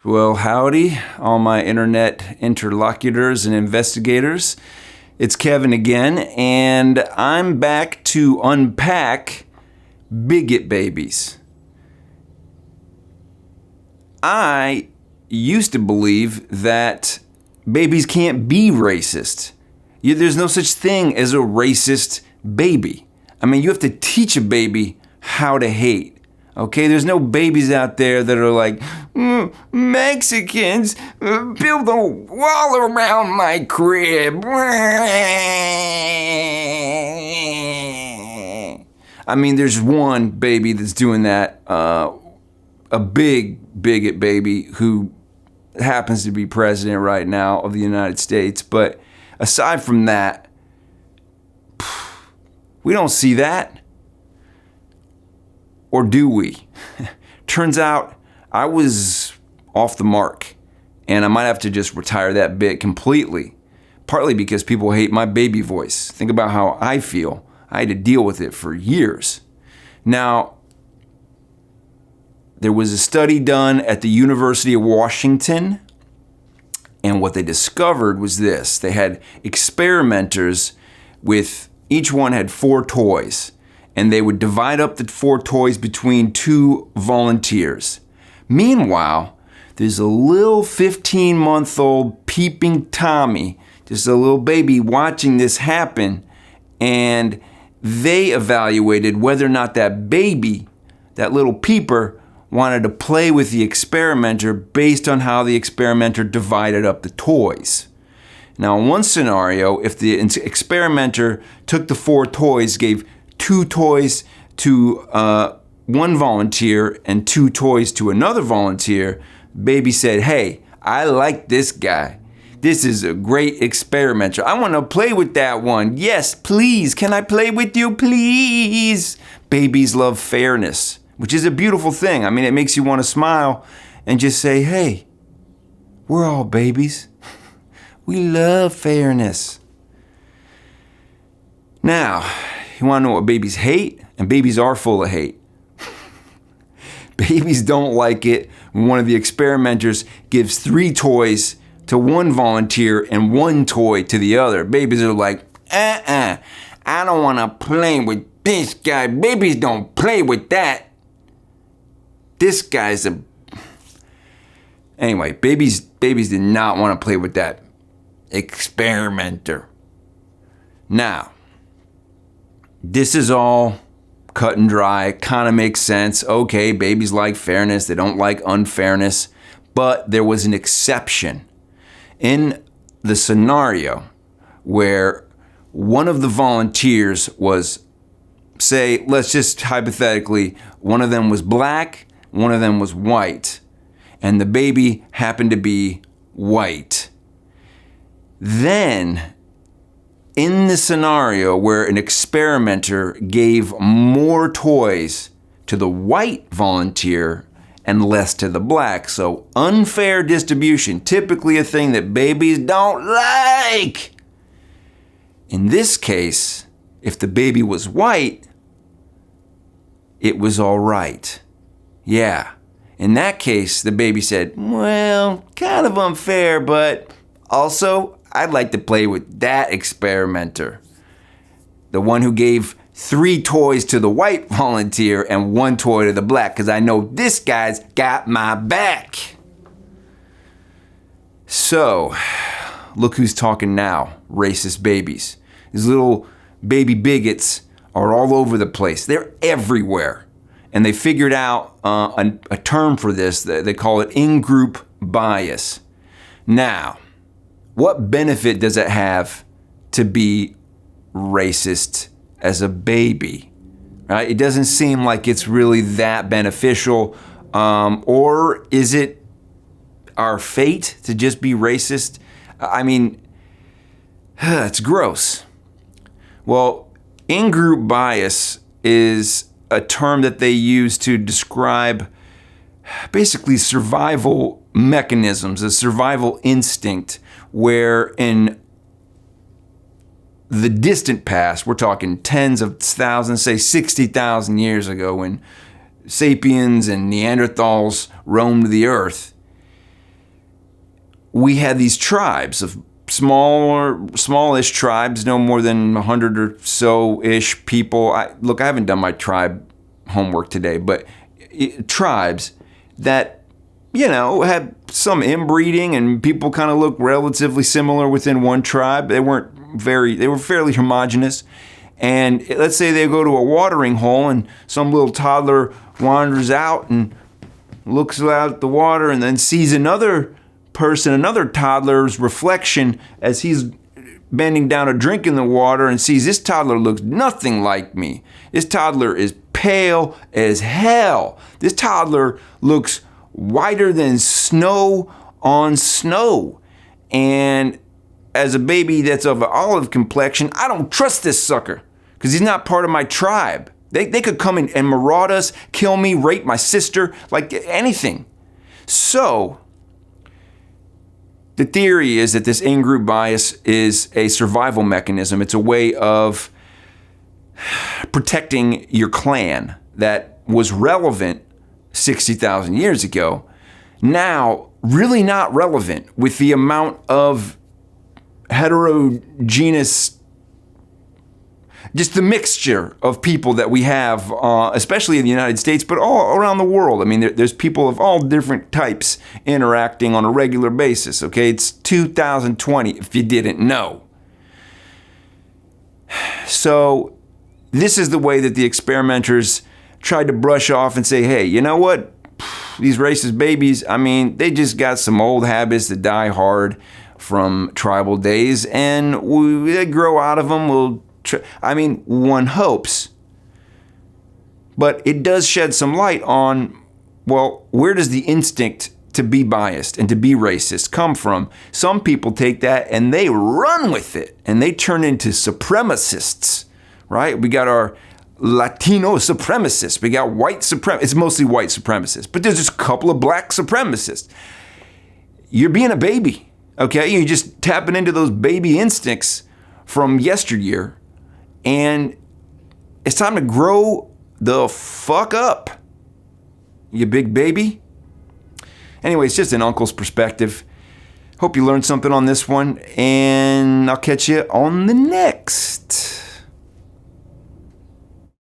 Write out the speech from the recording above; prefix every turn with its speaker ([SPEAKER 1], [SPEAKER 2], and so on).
[SPEAKER 1] Well, howdy, all my internet interlocutors and investigators. It's Kevin again, and I'm back to unpack bigot babies. I used to believe that babies can't be racist. There's no such thing as a racist baby. I mean, you have to teach a baby how to hate. Okay, there's no babies out there that are like, Mexicans build a wall around my crib. I mean, there's one baby that's doing that, a big bigot baby who happens to be president right now of the United States. But aside from that, we don't see that. Or do we? Turns out I was off the mark, and I might have to just retire that bit completely, partly because people hate my baby voice. Think about how I feel. I had to deal with it for years. Now, there was a study done at the University of Washington, and what they discovered was this. They had experimenters with, each one had 4 toys. And they would divide up the 4 toys between 2 volunteers. Meanwhile, there's a little 15-month-old peeping Tommy, just a little baby watching this happen, and they evaluated whether or not that baby, that little peeper, wanted to play with the experimenter based on how the experimenter divided up the toys. Now, in one scenario, if the experimenter took the 4 toys, gave 2 toys to one volunteer and 2 toys to another volunteer, baby said, "Hey, I like this guy. This is a great experimenter. I want to play with that one. Yes, please. Can I play with you, please?" Babies love fairness, which is a beautiful thing. I mean, it makes you want to smile and just say, "Hey, we're all babies. We love fairness." Now, you want to know what babies hate? And babies are full of hate. Babies don't like it when one of the experimenters gives 3 toys to one volunteer and 1 toy to the other. Babies are like, I don't want to play with this guy. Babies don't play with that. This guy's a... Anyway, babies did not want to play with that experimenter. Now, this is all cut and dry, kind of makes sense. Okay, babies like fairness, they don't like unfairness, but there was an exception. In the scenario where one of the volunteers was, say, let's just hypothetically, one of them was black, one of them was white, and the baby happened to be white. Then, in the scenario where an experimenter gave more toys to the white volunteer and less to the black, so unfair distribution, typically a thing that babies don't like. In this case, if the baby was white, it was all right. Yeah. In that case, the baby said, well, kind of unfair, but also I'd like to play with that experimenter. The one who gave 3 toys to the white volunteer and 1 toy to the black, because I know this guy's got my back. So, look who's talking now, racist babies. These little baby bigots are all over the place. They're everywhere. And they figured out a term for this. They call it in-group bias. Now, what benefit does it have to be racist as a baby? Right? It doesn't seem like it's really that beneficial. Or is it our fate to just be racist? I mean, it's gross. Well, in-group bias is a term that they use to describe basically survival mechanisms, a survival instinct, where in the distant past, we're talking tens of thousands, say 60,000 years ago, when sapiens and Neanderthals roamed the earth, we had these tribes of smallish tribes, no more than 100 or so-ish people. I haven't done my tribe homework today, but tribes that, had some inbreeding, and people kind of look relatively similar within one tribe. They were fairly homogenous. And let's say they go to a watering hole and some little toddler wanders out and looks out at the water and then sees another toddler's reflection as he's bending down to drink in the water, and sees this toddler looks nothing like me. This toddler is pale as hell. This toddler looks whiter than snow on snow. And as a baby that's of an olive complexion, I don't trust this sucker because he's not part of my tribe. They could come in and maraud us, kill me, rape my sister, like anything. So the theory is that this in-group bias is a survival mechanism. It's a way of protecting your clan that was relevant 60,000 years ago. Now, really not relevant with the amount of heterogeneous, just the mixture of people that we have, especially in the United States, but all around the world. I mean, there's people of all different types interacting on a regular basis, okay? It's 2020, if you didn't know. So this is the way that the experimenters tried to brush off and say, hey, you know what? These racist babies, I mean, they just got some old habits that die hard from tribal days, and they grow out of them. One hopes. But it does shed some light on, well, where does the instinct to be biased and to be racist come from? Some people take that and they run with it, and they turn into supremacists, right? We got our Latino supremacists. We got white supremacists. It's mostly white supremacists, but there's just a couple of black supremacists. You're being a baby, okay? You're just tapping into those baby instincts from yesteryear, and it's time to grow the fuck up, you big baby. Anyway, it's just an uncle's perspective. Hope you learned something on this one, and I'll catch you on the next.